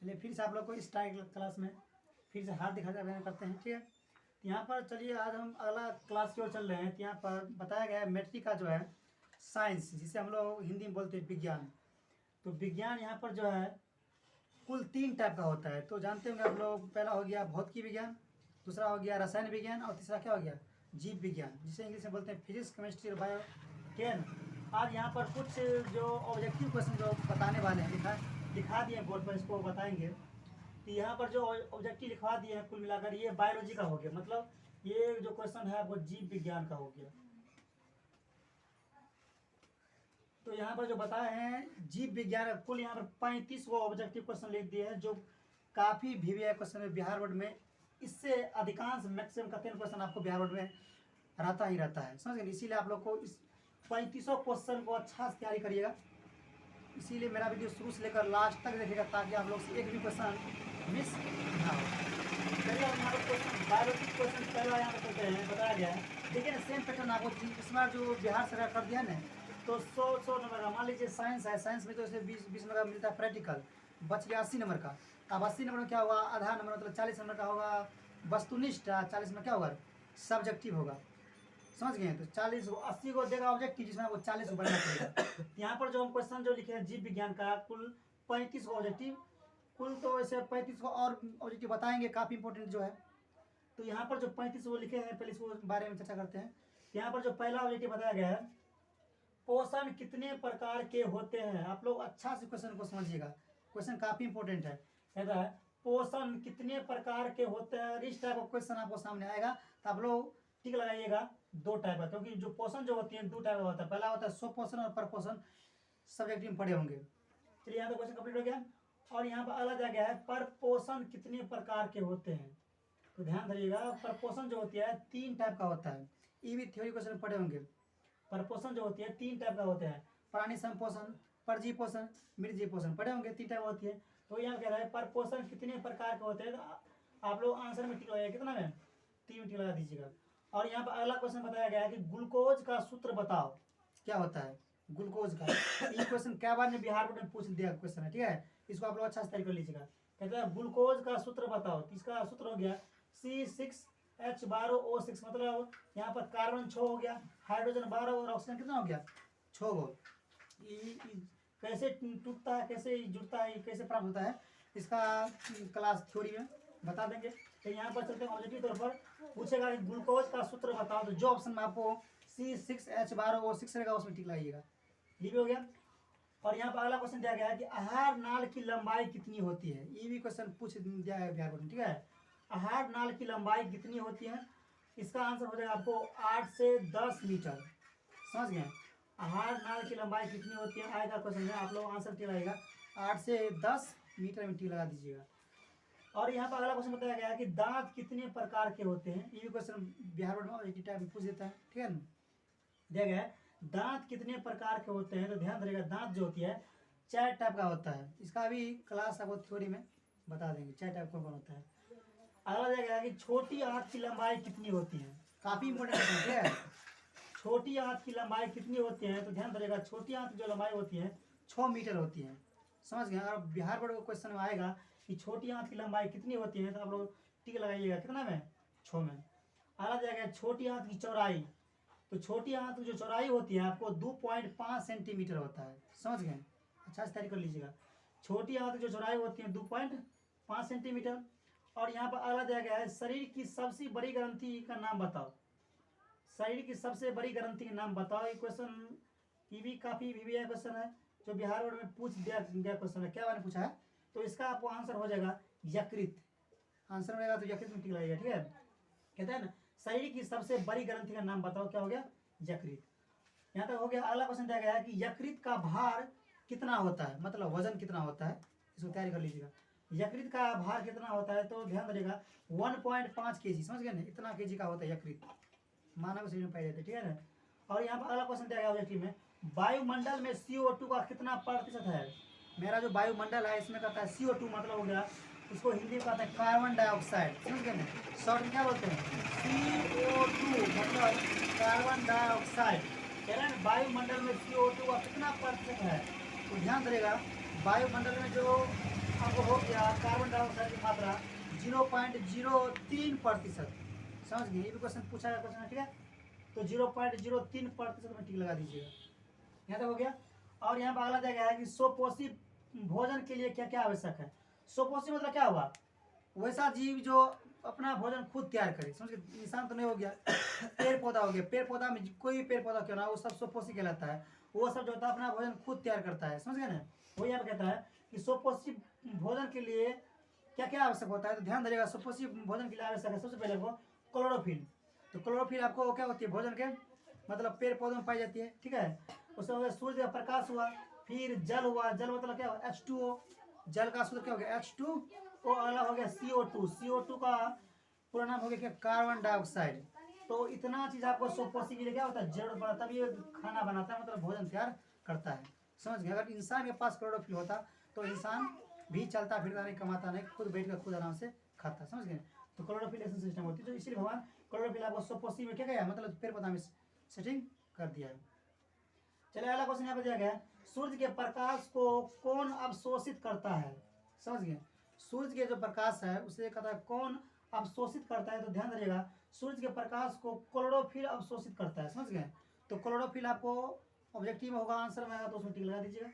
चलिए फिर से आप लोग को इस क्लास में फिर से हार्दिक अभिनंदन करते हैं। ठीक है, तो यहाँ पर चलिए आज हम अगला क्लास की ओर चल रहे हैं। तो यहाँ पर बताया गया है मैट्रिक का जो है साइंस, जिसे हम लोग हिंदी में बोलते हैं विज्ञान। तो विज्ञान यहाँ पर जो है कुल 3 टाइप का होता है। तो जानते होंगे आप लोग, पहला हो गया भौतिकी विज्ञान, दूसरा हो गया रसायन विज्ञान और तीसरा क्या हो गया जीव विज्ञान, जिसे इंग्लिश में बोलते हैं फिजिक्स, केमिस्ट्री और बायो। ठीक है ना। आज यहाँ पर कुछ जो ऑब्जेक्टिव क्वेश्चन जो बताने वाले हैं दिखा दिए बोर्ड पर, इसको बताएंगे। तो यहाँ पर जो ऑब्जेक्टिव लिखवा दिए हैं कुल मिलाकर ये बायोलॉजी का हो गया, मतलब ये जो क्वेश्चन है वो जीव विज्ञान का हो गया। तो यहाँ पर जो बताए हैं जीव विज्ञान, कुल यहाँ पर 35 वो ऑब्जेक्टिव क्वेश्चन लिख दिए हैं, जो काफ़ी वीवीआई क्वेश्चन है बिहार बोर्ड में। इससे अधिकांश मैक्सिमम का 10 क्वेश्चन आपको बिहार बोर्ड में रहता ही रहता है, समझ गए। इसीलिए आप लोग को इस 3500 क्वेश्चन को अच्छा से तैयारी करिएगा। इसीलिए मेरा वीडियो शुरू से लेकर लास्ट तक देखिएगा, ताकि आप लोग से एक भी क्वेश्चन मिस ना हो। चलिए अब यहाँ पर क्वेश्चन बायोलॉजी क्वेश्चन पहला यहाँ पर करते हैं, बताया गया है। देखिए ना सेम पैटर्न आपको इस बार जो बिहार सरकार कर दिया ना, तो 100 नंबर का मान लीजिए साइंस है, साइंस में तो इसे 20 नंबर का मिलता है प्रैक्टिकल, बच गया 80 नंबर का। अब 80 नंबर में क्या होगा, आधा नंबर मतलब 40 नंबर का होगा वस्तुनिष्ठ, 40 में क्या होगा सब्जेक्टिव होगा, समझ गए। तो 40 80 को देगा ऑब्जेक्टिव, जिसमें आपको 40 को बढ़ना पड़ेगा। यहाँ पर जो हम क्वेश्चन जो लिखे हैं जीव विज्ञान का कुल 35 ऑब्जेक्टिव, कुल तो ऐसे 35 को और ऑब्जेक्टिव बताएंगे, काफ़ी इंपॉर्टेंट जो है। तो यहाँ पर जो 35 वो लिखे हैं, पहले इसको बारे में चर्चा करते हैं। यहाँ पर जो पहला ऑब्जेक्टिव बताया गया है, पोषण कितने प्रकार के होते हैं। आप लोग अच्छा से क्वेश्चन को समझिएगा, क्वेश्चन काफ़ी इंपॉर्टेंट है। कहता है पोषण कितने प्रकार के होते हैं। इस टाइप का क्वेश्चन आपको सामने आएगा तो आप लोग टिक लगाइएगा 2 टाइप का, क्योंकि जो पोषण जो होती है 2 टाइप का होता है। पहला होता है स्वपोषण और परपोषण, सब्जेक्ट में पढ़े होंगे। चलिए यहाँ तो क्वेश्चन कंप्लीट हो गया। और यहाँ पर अगला दिया गया है परपोषण कितने प्रकार के होते हैं। तो ध्यान धरिएगा, परपोषण जो होती है 3 टाइप का होता है। ये भी थ्योरी क्वेश्चन पढ़े होंगे। परपोषण जो होती है 3 टाइप का होते हैं, प्राणी संपोषण, परजीवी पोषण, मृतजीवी पोषण, पढ़े होंगे 3 टाइप होती है। तो यहाँ कह रहा है परपोषण कितने प्रकार के होते हैं। तो आप लोग आंसर में टिक लगाइए, कितना में 3 में टिक लगा दीजिएगा। और यहाँ पर अगला क्वेश्चन बताया गया है कि ग्लूकोज का सूत्र बताओ, क्या होता है ग्लूकोज का। ये क्वेश्चन क्या बार ने बिहार बोर्ड में पूछ दिया क्वेश्चन है, ठीक है। इसको आप लोग अच्छा से तैयारी कर लीजिएगा। कहते हैं ग्लूकोज का सूत्र बताओ, तो इसका सूत्र हो गया C6H12O6, मतलब यहाँ पर कार्बन 6 हो गया, हाइड्रोजन 12 और ऑक्सीजन कितना हो गया 6 हो। कैसे टूटता है, कैसे जुड़ता है, कैसे प्राप्त होता है, इसका क्लास थ्योरी में बता देंगे। तो यहाँ पर चलते हैं ऑब्जेक्टिव तौर पर पूछेगा कि ग्लूकोज का सूत्र बताओ, तो जो ऑप्शन में आपको C6H12O6 रहेगा उसमें टिक लगाइएगा। ये भी हो गया। और यहाँ पर अगला क्वेश्चन दिया गया है कि आहार नाल की लंबाई कितनी होती है। ये भी क्वेश्चन पूछ दिया है बिहार बोर्ड में, ठीक है। आहार नाल की लंबाई कितनी होती है, इसका आंसर हो जाएगा आपको 8 से 10 मीटर, समझ गए। आहार नाल की लंबाई कितनी होती है आएगा क्वेश्चन में, आप लोग आंसर टिक लगाइएगा 8 से 10 मीटर में टिक लगा दीजिएगा। और यहाँ पर अगला क्वेश्चन बताया गया है कि दांत कितने प्रकार के होते हैं। ये भी क्वेश्चन बिहार बोर्ड में टाइप में पूछ देता है, ठीक है ना। दिया गया है दांत कितने प्रकार के होते हैं। तो ध्यान धरिएगा, दांत जो होती है 4 टाइप का होता है। इसका भी क्लास आपको थ्योरी में बता देंगे 4 टाइप कौन कौन होता है। अगला दिया गया है कि छोटी आंत की लंबाई कितनी होती है, काफी इंपॉर्टेंट है। छोटी आंत की लंबाई कितनी होती है, तो ध्यान धरिएगा छोटी आंत की जो लंबाई होती है 6 मीटर होती है, समझ गए। अगर बिहार बोर्ड का क्वेश्चन में आएगा कि छोटी आंत की लंबाई कितनी होती है, तो आप लोग टिक लगाइएगा कितना में 6 में। अगला दिया गया छोटी आंत की चौड़ाई, तो छोटी आंत की जो चौड़ाई होती है आपको 2.5 सेंटीमीटर होता है, समझ गए। अच्छा से तैयारी कर लीजिएगा। छोटी आंत की जो चौड़ाई होती है 2.5 सेंटीमीटर। और यहाँ पर अगला दिया गया है शरीर की सबसे बड़ी ग्रंथि का नाम बताओ। शरीर की सबसे बड़ी ग्रंथि का नाम बताओ। ये क्वेश्चन ये भी काफी वीवीआई क्वेश्चन है, जो बिहार बोर्ड में पूछ दिया गया क्वेश्चन है। क्या मैंने पूछा है, तो इसका आपको आंसर हो जाएगा यकृत। आंसर रहेगा तो यकृत में टिक लगाइएगा, ठीक है। कहते हैं ना शरीर की सबसे बड़ी ग्रंथि का नाम बताओ, क्या हो गया यकृत। यहाँ तक हो गया। अगला क्वेश्चन दिया गया है कि यकृत का भार कितना होता है, मतलब वजन कितना होता है, इसको तैयारी कर लीजिएगा। यकृत का भार कितना होता है, तो ध्यान रखिएगा 1.5 kg, समझ गए ना, इतना kg का होता है यकृत, मानव शरीर में पाए जाते हैं, ठीक है ना। और यहाँ पर अगला क्वेश्चन दिया गया ऑब्जेक्टिव में वायुमंडल में CO2 का कितना प्रतिशत है। मेरा जो वायुमंडल है इसमें कहता है CO2 मतलब हो गया, इसको हिंदी में कहते हैं कार्बन डाइऑक्साइड, समझ गए ना। शॉर्ट में क्या बोलते हैं CO2 मतलब कार्बन डाइऑक्साइड। कह रहे हैं वायुमंडल में CO2 का कितना प्रतिशत है। तो ध्यान रखिएगा वायुमंडल में जो अब हो गया कार्बन डाइऑक्साइड की मात्रा 0.03%। समझ गए, ये भी क्वेश्चन पूछा गया क्वेश्चन है, ठीक है। तो 0.03% में टिक लगा दीजिएगा। यहाँ तक हो गया। और यहाँ पर अगला दिया गया है कि सुपोषी भोजन के लिए क्या क्या आवश्यक है। सुपोषी मतलब क्या हुआ, वैसा जीव जो अपना भोजन खुद तैयार करे। समझ गए, इंसान तो नहीं हो गया, पेड़ पौधा हो गया। पेड़ पौधा में कोई भी पेड़ पौधा क्यों ना, वो सब सुपोषी कहलाता है। वो सब जो होता है अपना भोजन खुद तैयार करता है। समझ गए ना, वही यहाँ कहता है कि सुपोषी भोजन के लिए क्या क्या आवश्यक होता है। तो ध्यान दीजिएगा, सुपोषी भोजन के लिए आवश्यक है सबसे पहले वो क्लोरोफिल। तो क्लोरोफिल आपको क्या होती है, भोजन के मतलब पेड़ पौधों में पाई जाती है, ठीक है। उसके बाद सूर्य का प्रकाश हुआ, फिर जल हुआ। जल मतलब क्या हुआ, H2O। जल का सूत्र क्या हो गया, H2O। अगला हो गया CO2। CO2 का पूरा नाम हो गया क्या, कार्बन डाइऑक्साइड। तो इतना चीज आपको सुपोषी के लिए क्या होता है, जरूरत पड़ता है, तभी ये खाना बनाता है, मतलब भोजन तैयार करता है। समझ गए, अगर इंसान के पास क्लोरोफिल होता तो इंसान भी चलता फिरता नहीं, कमाता नहीं, खुद बैठ कर खुद आराम से खाता। समझ गए, तो क्लोरोफिल सिस्टम होती है। तो इसीलिए भगवान क्लोरोफिल आपको सुपोषी में क्या गया, मतलब पेड़ पौधा में सेटिंग कर दिया है। चलिए अगला क्वेश्चन यहाँ पर दिया गया है, सूर्य के प्रकाश को कौन अवशोषित करता है। समझ गए, सूर्य के जो प्रकाश है उसे कहता है कौन अवशोषित करता है। तो ध्यान दीजिएगा, सूर्य के प्रकाश को क्लोरोफिल अवशोषित करता है। समझ गए, तो क्लोरोफिल आपको ऑब्जेक्टिव में होगा, आंसर में आएगा तो उसमें टिक लगा दीजिएगा।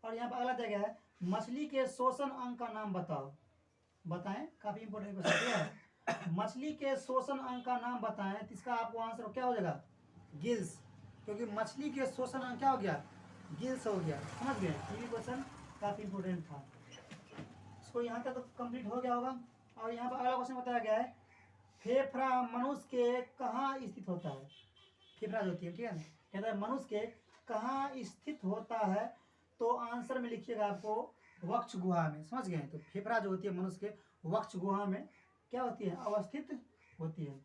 और यहाँ पर अगला दिया गया है, मछली के शोषण अंग का नाम बताओ। बताएं, काफी इंपॉर्टेंट क्वेश्चन है। मछली के शोषण अंग का नाम बताएं, तो इसका आपको आंसर क्या हो जाएगा, गिल्स। क्योंकि मछली के शोषण अंग क्या हो गया, गिल्स हो गया। समझ गए, ये भी क्वेश्चन काफी इंपॉर्टेंट था। इसको यहाँ तक तो कंप्लीट हो गया होगा। और यहाँ पर अगला क्वेश्चन बताया गया है, फेफड़ा मनुष्य के कहाँ स्थित होता है। फेफड़ा जो होती है, ठीक है ना, कहता है मनुष्य के कहाँ स्थित होता है। तो आंसर में लिखिएगा आपको वक्ष गुहा में। समझ गए, तो फेफड़ा जो होती है मनुष्य के वक्ष गुहा में क्या होती है, अवस्थित होती है।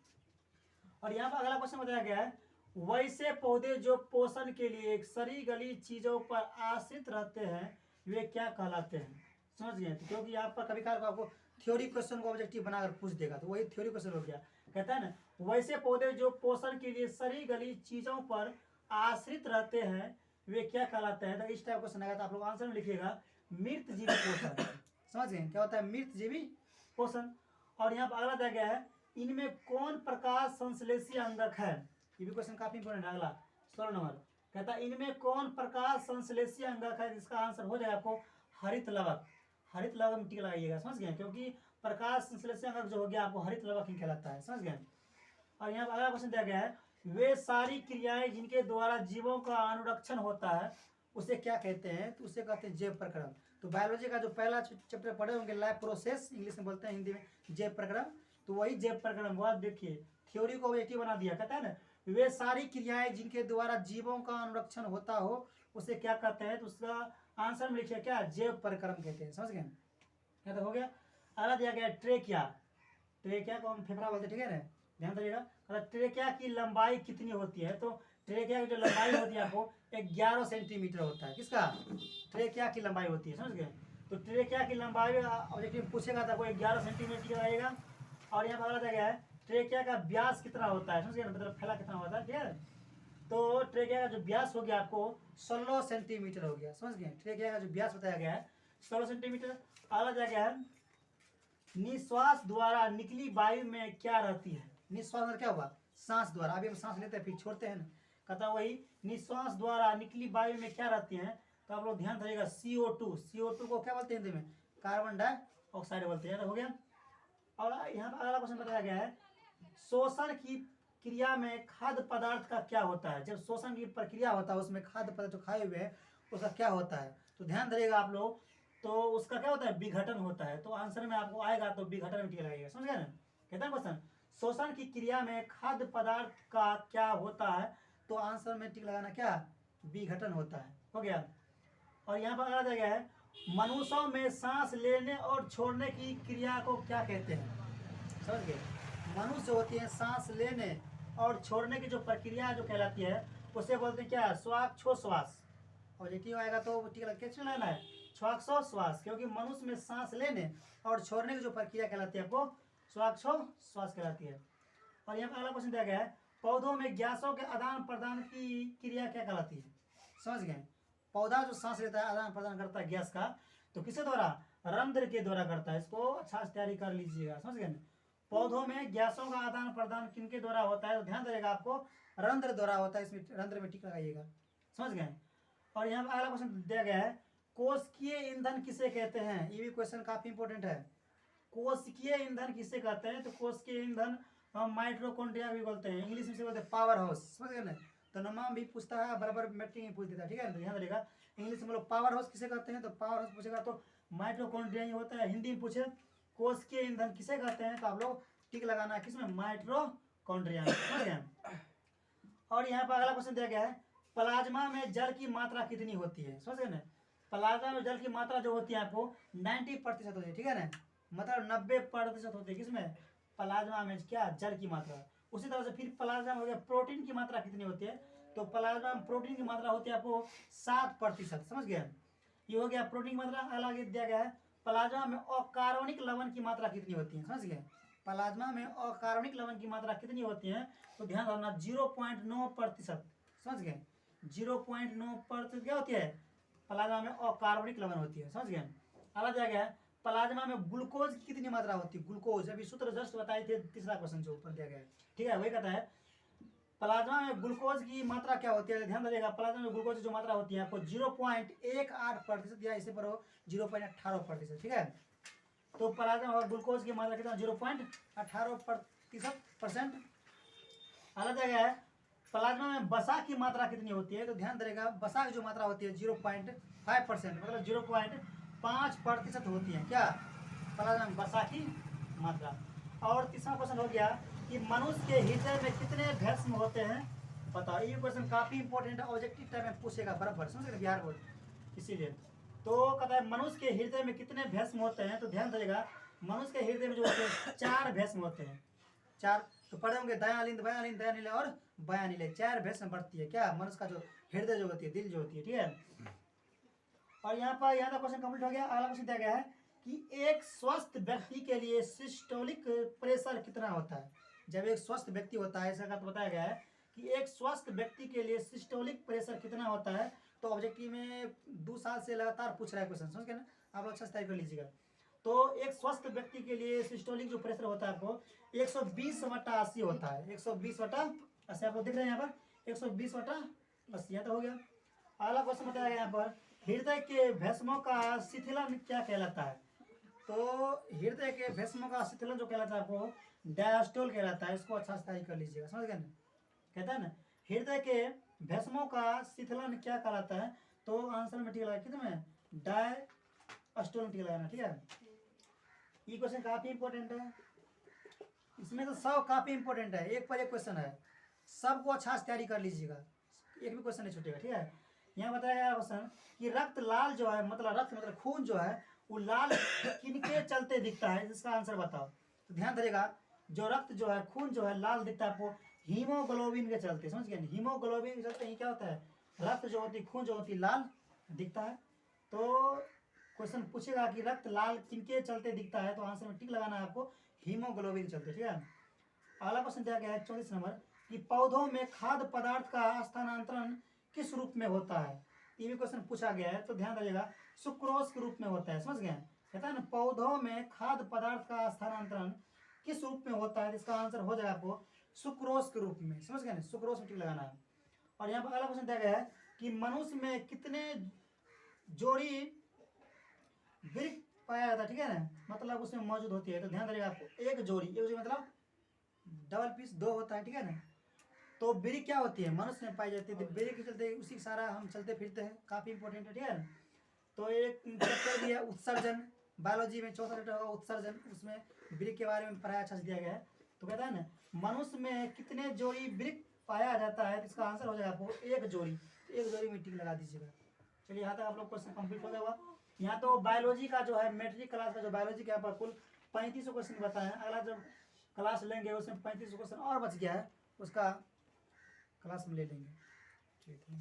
और यहाँ पर अगला क्वेश्चन बताया गया है, वैसे पौधे जो पोषण के लिए सड़ी गली चीजों पर आश्रित रहते हैं वे क्या कहलाते हैं। समझ गए, तो क्योंकि यहाँ पर कभी कभार आपको थ्योरी क्वेश्चन को ऑब्जेक्टिव बनाकर पूछ देगा, तो वही थ्योरी क्वेश्चन हो गया। कहता है ना, वैसे पौधे जो पोषण के लिए सड़ी गली चीजों पर आश्रित रहते हैं वे क्या कहलाते हैं। तो इस टाइप क्वेश्चन आएगा तो आप लोग आंसर में लिखिएगा मृत जीवी पोषण। समझ गए, क्या होता है मृत जीवी पोषण। और यहाँ पर अगला दिया गया है, इनमें कौन प्रकाश संश्लेषी अंगक है। ये भी क्वेश्चन काफी इंपॉर्टेंट है। अगला 16 नंबर कहता है, इनमें कौन प्रकाश संश्लेषी अंगक है। इसका आंसर हो जाएगा आपको हरित लवक। हरित लवक में टिक लगाइएगा। समझ गए, क्योंकि प्रकाश संश्लेषी अंगक जो हो गया आपको हरित लवक ही कहलाता है। समझ गए। और यहाँ पर अगला क्वेश्चन दिया गया है, वे सारी क्रियाएं जिनके द्वारा जीवों का अनुरक्षण होता है उसे क्या कहते हैं। तो उसे कहते हैं जैव प्रक्रम। तो बायोलॉजी का जो पहला चैप्टर पढ़े होंगे लाइफ प्रोसेस, इंग्लिश में बोलते हैं, हिंदी में जैव प्रक्रम, तो वही जैव प्रक्रम हुआ। देखिए थ्योरी को ऑब्जेक्टिव बना दिया। कहता है ना, वे सारी क्रियाएं जिनके द्वारा जीवों का अनुरक्षण होता हो उसे क्या कहते हैं। तो उसका आंसर में लिखिए क्या, जैव प्रक्रम कहते हैं। समझ गए, क्या तो हो गया। अगला दिया गया ट्रेकिया। ट्रेकिया को हम फेफड़ा बोलते हैं, ठीक है ना, ध्यान दीजिएगा। ट्रेकिया की लंबाई कितनी होती है। तो ट्रेकिया की जो लंबाई होती है आपको 11 सेंटीमीटर होता है। किसका, ट्रेकिया की लंबाई होती है। समझ गए, तो ट्रेकिया की लंबाई ऑब्जेक्टिव पूछेगा तो कोई 11 सेंटीमीटर आएगा। और यहाँ पर अगला दिया गया है, ट्रेकिया का व्यास कितना होता है। समझ गए, मतलब फैला कितना होता है, ठीक है। तो ट्रेकिया का जो व्यास हो गया आपको 16 सेंटीमीटर हो गया। समझ गए, ट्रेकिया का जो व्यास बताया गया है 16 सेंटीमीटर। अगला दिया गया है, निश्वास द्वारा निकली वायु में क्या रहती है। निश्वास मतलब क्या हुआ, सांस द्वारा। अभी हम सांस लेते हैं फिर छोड़ते हैं ना, कहता वही निश्वास द्वारा निकली वायु में क्या रहती है। तो आप लोग ध्यान रखिएगा CO2। CO2 को क्या बोलते हैं हिंदी में, कार्बन डाइऑक्साइड बोलते हैं। हो गया। और यहाँ पर अगला क्वेश्चन बताया गया है, शोषण की क्रिया में खाद्य पदार्थ का क्या होता है। जब शोषण की प्रक्रिया होता है उसमें खाद्य पदार्थ जो खाए हुए हैं उसका क्या होता है। तो ध्यान दीजिएगा आप लोग, तो उसका क्या होता है, विघटन होता है। तो आंसर में आपको आएगा तो विघटन में टिक लगाइएगा। समझ गए ना, कहता है क्वेश्चन शोषण की क्रिया में खाद्य पदार्थ का क्या होता है। तो आंसर में टिक लगाना क्या, विघटन होता है। हो गया। और यहाँ पर अगला दिया गया है, मनुष्यों में सांस लेने और छोड़ने की क्रिया को क्या कहते हैं। समझ गए, मनुष्य होती है सांस लेने और छोड़ने की जो प्रक्रिया जो कहलाती है उसे बोलते हैं क्या, श्वासोच्छ्वास। और ये आएगा तो टिक लगा कैसे लेना है, श्वासोच्छ्वास। क्योंकि मनुष्य में सांस लेने और छोड़ने की जो प्रक्रिया कहलाती है आपको श्वासोच्छ्वास कहलाती है। और यहाँ पर अगला क्वेश्चन दिया गया है, पौधों में गैसों के आदान प्रदान की क्रिया क्या कहलाती है। समझ गए, पौधा जो सांस लेता है आदान प्रदान करता है गैस का, तो किसके द्वारा? रंध्र के द्वारा करता है। इसको अच्छा से तैयारी कर लीजिएगा, समझ गए ना। पौधों में गैसों का आदान प्रदान किनके द्वारा होता है? तो ध्यान देगा आपको, रंध्र द्वारा होता है। इसमें रंध्र में टिक लगाइएगा, समझ गए। और यहाँ पर अगला क्वेश्चन दिया गया है, कोशिकीय ईंधन किसे कहते हैं? ये भी क्वेश्चन काफी इंपॉर्टेंट है। कोशिकीय ईंधन किसे कहते हैं? तो कोशिकीय ईंधन हम माइटोकॉन्ड्रिया भी बोलते हैं, इंग्लिश में से बोलते हैं पावर हाउस, समझ गए ना। तो नाम भी पूछता है, बराबर मैट्रिक में पूछ देता है, ठीक है। तो ध्यान रखिएगा, इंग्लिश में लोग पावर हाउस किसे कहते हैं? तो पावर हाउस पूछेगा तो माइटोकॉन्ड्रिया ही होता है। हिंदी में पूछे कोशिकीय ईंधन किसे कहते हैं, तो आप लोग टिक लगाना है किसमें? माइटोकॉन्ड्रिया में, समझ गए। और यहाँ पर अगला क्वेश्चन दिया गया है, प्लाज्मा में जल की मात्रा कितनी होती है? समझ गए ना। प्लाज्मा में जल की मात्रा जो होती है आपको 90% होती है, ठीक है ना। मतलब 90% होती है किसमें? प्लाज्मा में क्या? जल की मात्रा। उसी तरह से फिर प्लाज्मा में हो गया, प्रोटीन की मात्रा कितनी होती है? तो प्लाज्मा में प्रोटीन की मात्रा होती है आपको 7%, समझ गए। ये हो गया प्रोटीन की मात्रा। अलग दिया गया है, प्लाज्मा में अकार्बनिक लवण की मात्रा कितनी होती है? समझ गए। प्लाज्मा में अकार्बनिक लवण की मात्रा कितनी होती है? तो ध्यान रखना 0.9%, समझ गए। 0.9% क्या होती है? प्लाज्मा में अकार्बनिक लवण होती है, समझ गए। अगला दिया गया है, प्लाज्मा में ग्लूकोज की कितनी मात्रा होती है? ग्लूकोज अभी सूत्र जस्ट बताए थे, तीसरा क्वेश्चन जो ऊपर दिया गया है, ठीक है। वही कहता है प्लाज्मा में ग्लूकोज की मात्रा क्या होती है? ध्यान रखिएगा, प्लाज्मा में ग्लूकोज की जो मात्रा होती है आपको 0.18% या इसे पर हो 0.18%, ठीक है। तो प्लाज्मा में ग्लूकोज की मात्रा कितना? 0.18%। अलग दिया गया है, प्लाज्मा में वसा की मात्रा कितनी होती है? तो ध्यान देगा, वसा की जो मात्रा होती है 0.5%, मतलब 0.5% होती है क्या? प्लाज्मा में वसा की मात्रा। और तीसरा क्वेश्चन हो गया कि मनुष्य के हृदय में कितने भस्म होते हैं? बताओ। ये क्वेश्चन काफी इंपॉर्टेंट है, ऑब्जेक्टिव टाइम में पूछेगा बराबर, समझ गए, बिहार बोर्ड, इसीलिए। तो कहता है मनुष्य के हृदय में कितने भस्म होते हैं? तो ध्यान देगा, मनुष्य के हृदय में जो होते हैं 4 भस्म होते हैं, 4। तो पढ़े होंगे दयालिंद, बयालिंद, दयानिल और बयानिल, 4 भस्म बढ़ती है क्या? मनुष्य का जो हृदय जो होती है, दिल जो होती है, ठीक है। और यहाँ पर यहाँ का क्वेश्चन कंप्लीट हो गया। अगला क्वेश्चन दिया गया है कि एक स्वस्थ व्यक्ति के लिए सिस्टोलिक प्रेशर कितना होता है? जब एक स्वस्थ व्यक्ति होता है, ऐसा बताया गया है कि एक स्वस्थ व्यक्ति के लिए सिस्टोलिक प्रेशर कितना होता है। तो ऑब्जेक्टिव में 2 साल से लगातार पूछ रहा है क्वेश्चन, समझ गए ना। आप लोग अच्छा से तैयारी कर लीजिएगा। तो एक स्वस्थ व्यक्ति के लिए सिस्टोलिक जो प्रेशर होता है आपको 120/80 होता है। 120/80 आपको दिख रहे हैं यहाँ पर, 120/80 तो हो गया। अगला क्वेश्चन बताया गया यहाँ पर, हृदय के भस्मों का शिथिलन क्या कहलाता है? तो हृदय के भस्मों का शिथिलन जो कहलाता है आपको डायस्टोल कहलाता है। इसको अच्छा से तैयारी कर लीजिएगा, समझ गए ना। कहता है ना, हृदय के भस्मों का शिथिलन क्या कहलाता है? तो आंसर में टिक लगा कितना? डायस्टोल टिक लगाना, ठीक है। ये क्वेश्चन काफी इंपॉर्टेंट है, इसमें तो सब काफी इंपॉर्टेंट है, एक पर एक क्वेश्चन है, सबको अच्छा से तैयारी कर लीजिएगा, एक भी क्वेश्चन नहीं छूटेगा, ठीक है। यहाँ बताया गया क्वेश्चन कि रक्त लाल जो है, मतलब रक्त मतलब खून जो है वो लाल किनके चलते दिखता है? इसका आंसर बताओ। तो ध्यान धरिएगा, जो रक्त जो है, खून जो है लाल दिखता है आपको हीमोग्लोबिन के चलते, समझ गए। हीमोग्लोबिन के चलते ही क्या होता है? रक्त जो होती है, खून जो होती है लाल दिखता है। तो क्वेश्चन पूछेगा कि रक्त लाल किनके चलते दिखता है, तो आंसर में टिक लगाना है आपको हीमोग्लोबिन चलते, ठीक है। अगला क्वेश्चन दिया गया है 24 नंबर कि पौधों में खाद्य पदार्थ का स्थानांतरण किस रूप में होता है? ये भी क्वेश्चन पूछा गया है, तो ध्यान रखिएगा, सुक्रोज के रूप में होता है, समझ गए। कहता है ना, पौधों में खाद्य पदार्थ का स्थानांतरण किस रूप में होता है? इसका आंसर हो जाएगा आपको सुक्रोज के रूप में, समझ गए ना। सुक्रोज में टिक लगाना है। और यहाँ पर अगला क्वेश्चन दिया गया है कि मनुष्य में कितने जोड़ी वृक्क पाया जाता है, ठीक है ना, मतलब उसमें मौजूद होती है। तो ध्यान रखिएगा आपको एक जोड़ी मतलब डबल पीस 2 होता है, ठीक है ना। तो बेरी क्या होती है? मनुष्य में पाई जाती है। तो बेरी के चलते उसी के सारा हम चलते फिरते हैं, काफी इंपॉर्टेंट है, ठीक है ना। तो एक चैप्टर भी है उत्सर्जन, बायोलॉजी में 4th चैप्टर होगा उत्सर्जन, उसमें वृक्क के बारे में पढ़ाया अच्छा से दिया गया है। तो कहता है ना, मनुष्य में कितने जोड़ी वृक्क पाया जाता है? तो इसका आंसर हो जाएगा आपको एक जोड़ी। एक जोड़ी में टिक लगा दीजिएगा। चलिए, यहाँ तक आप लोग क्वेश्चन कंप्लीट हो गया होगा। यहाँ तो बायोलॉजी का जो है, मैट्रिक क्लास का जो बायोलॉजी का यहाँ पर कुल 3500 क्वेश्चन बताए हैं। अगला जब क्लास लेंगे उसमें 3500 क्वेश्चन और बच गया है, उसका क्लास में ले लेंगे, ठीक है।